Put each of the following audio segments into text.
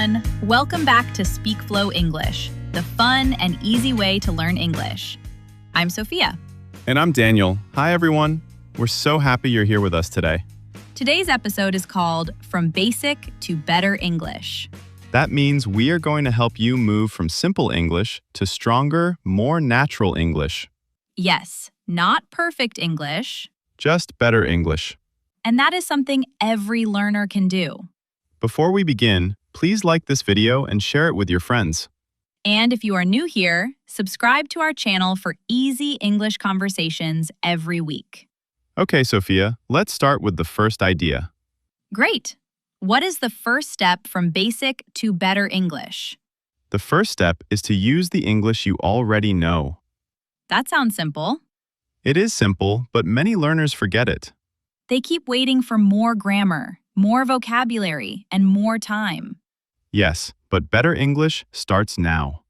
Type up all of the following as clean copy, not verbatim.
everyone. Welcome back to Speak Flow English, the fun and easy way to learn English. I'm Sophia. And I'm Daniel. Hi, everyone. We're so happy you're here with us today. Today's episode is called From Basic to Better English. That means we are going to help you move from simple English to stronger, more natural English. Yes, not perfect English. Just better English. And that is something every learner can do. Before we begin, please like this video and share it with your friends. And if you are new here, subscribe to our channel for easy English conversations every week. Okay, Sophia, let's start with the first idea. Great. What is the first step from basic to better English? The first step is to use the English you already know. That sounds simple. It is simple, but many learners forget it. They keep waiting for more grammar, more vocabulary, and more time. Yes, but better English starts now.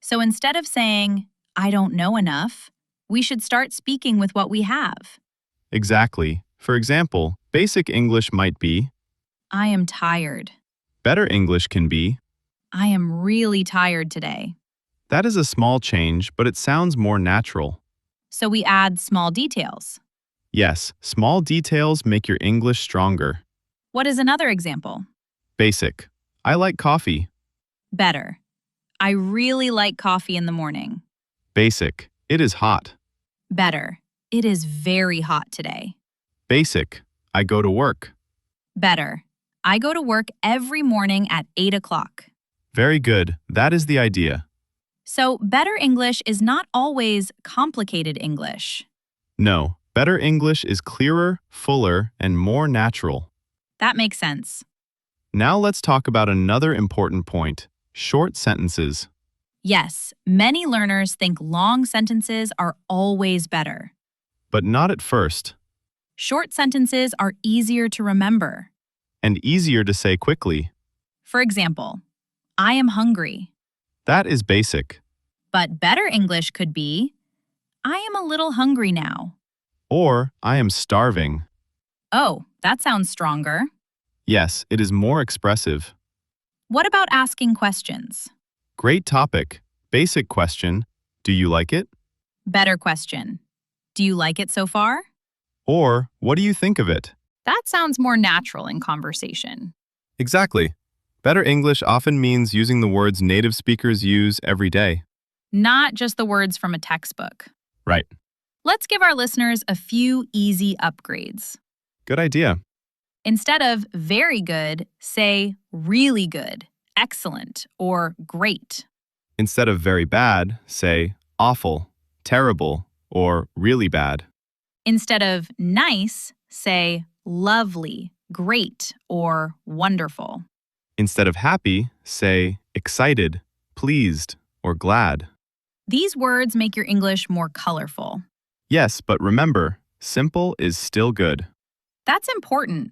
So instead of saying, I don't know enough, we should start speaking with what we have. Exactly. For example, basic English might be, I am tired. better English can be, I am really tired today. that is a small change, but it sounds more natural. So we add small details. Yes, small details make your English stronger. What is another example? Basic. I like coffee. Better. I really like coffee in the morning. Basic. It is hot. Better. It is very hot today. Basic. I go to work. Better. I go to work every morning at 8 o'clock. Very good. That is the idea. So better English is not always complicated English. No, better English is clearer, fuller, and more natural. That makes sense. Now let's talk about another important point, short sentences. Yes, many learners think long sentences are always better. But not at first, Short sentences are easier to remember. and easier to say quickly. For example, I am hungry. That is basic. But better English could be, I am a little hungry now. Or, I am starving. Oh, that sounds stronger. Yes, it is more expressive. What about asking questions? Great topic. Basic question. Do you like it? Better question. Do you like it so far? Or, what do you think of it? That sounds more natural in conversation. Exactly. Better English often means using the words native speakers use every day. Not just the words from a textbook. Right. Let's give our listeners a few easy upgrades. Good idea. Instead of very good, say really good, excellent, or great. Instead of very bad, say awful, terrible, or really bad. Instead of nice, say lovely, great, or wonderful. Instead of happy, say excited, pleased, or glad. These words make your English more colorful. Yes, but remember, simple is still good. That's important.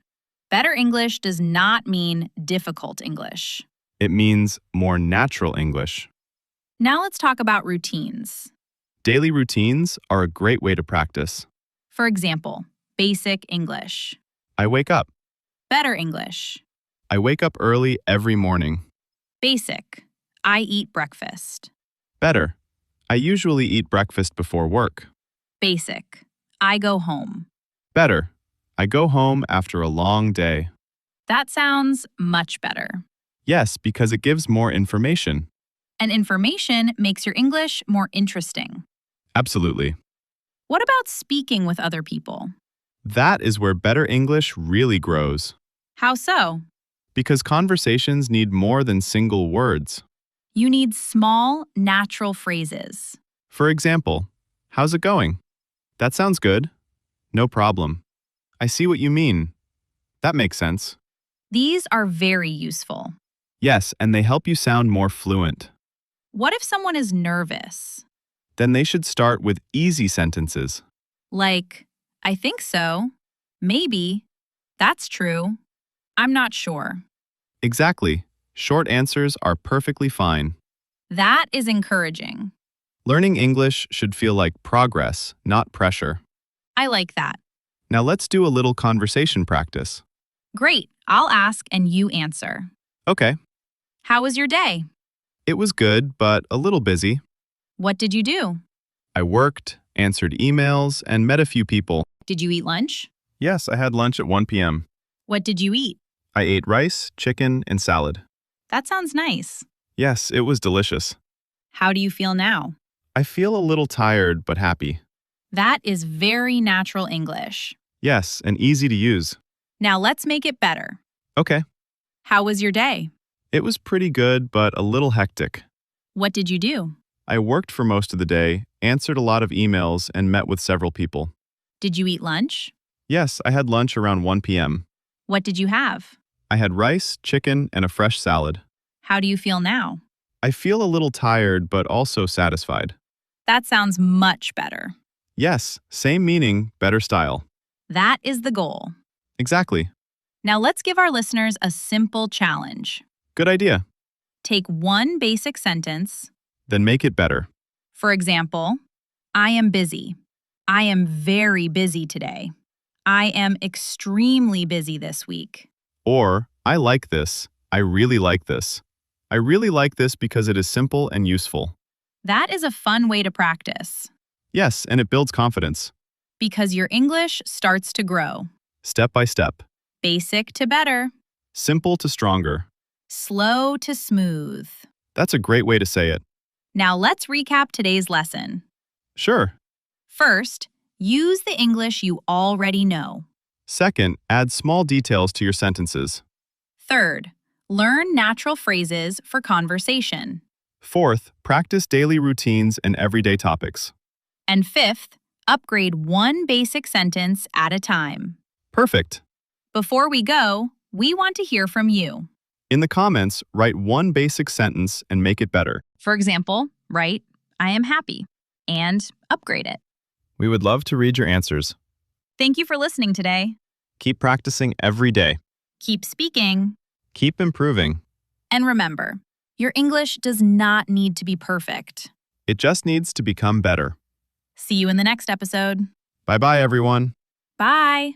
Better English does not mean difficult English. It means more natural English. Now let's talk about routines. Daily routines are a great way to practice. For example, basic English. I wake up. Better English. I wake up early every morning. Basic. I eat breakfast. Better. I usually eat breakfast before work. Basic. I go home. Better. I go home after a long day. That sounds much better. Yes, because it gives more information. And information makes your English more interesting. Absolutely. What about speaking with other people? That is where better English really grows. How so? Because conversations need more than single words. You need small, natural phrases. For example, how's it going? That sounds good. No problem. I see what you mean. That makes sense. These are very useful. Yes, and they help you sound more fluent. What if someone is nervous? Then they should start with easy sentences. Like, I think so. Maybe. That's true. I'm not sure. Exactly. Short answers are perfectly fine. That is encouraging. Learning English should feel like progress, not pressure. I like that. Now let's do a little conversation practice. Great. I'll ask and you answer. Okay. How was your day? It was good, but a little busy. What did you do? I worked, answered emails, and met a few people. Did you eat lunch? Yes, I had lunch at 1 p.m. What did you eat? I ate rice, chicken, and salad. That sounds nice. Yes, it was delicious. How do you feel now? I feel a little tired, but happy. That is very natural English. Yes, and easy to use. Now let's make it better. Okay. How was your day? It was pretty good, but a little hectic. What did you do? I worked for most of the day, answered a lot of emails, and met with several people. Did you eat lunch? Yes, I had lunch around 1 p.m. What did you have? I had rice, chicken, and a fresh salad. How do you feel now? I feel a little tired, but also satisfied. That sounds much better. Yes, same meaning, better style. That is the goal. Exactly. Now let's give our listeners a simple challenge. Good idea. Take one basic sentence. Then make it better. For example, I am busy. I am very busy today. I am extremely busy this week. Or, I like this. I really like this. I really like this because it is simple and useful. That is a fun way to practice Yes, and it builds confidence. because your English starts to grow. Step by step. Basic to better, Simple to stronger. slow to smooth. That's a great way to say it. Now let's recap today's lesson. Sure. First, use the English you already know. Second, add small details to your sentences. Third, learn natural phrases for conversation. Fourth, practice daily routines and everyday topics. And fifth, upgrade one basic sentence at a time. Perfect. Before we go, we want to hear from you. In the comments, write one basic sentence and make it better. For example, write, I am happy, and upgrade it. We would love to read your answers. Thank you for listening today. Keep practicing every day. Keep speaking. Keep improving. And remember, your English does not need to be perfect. It just needs to become better. See you in the next episode. Bye-bye, everyone. Bye.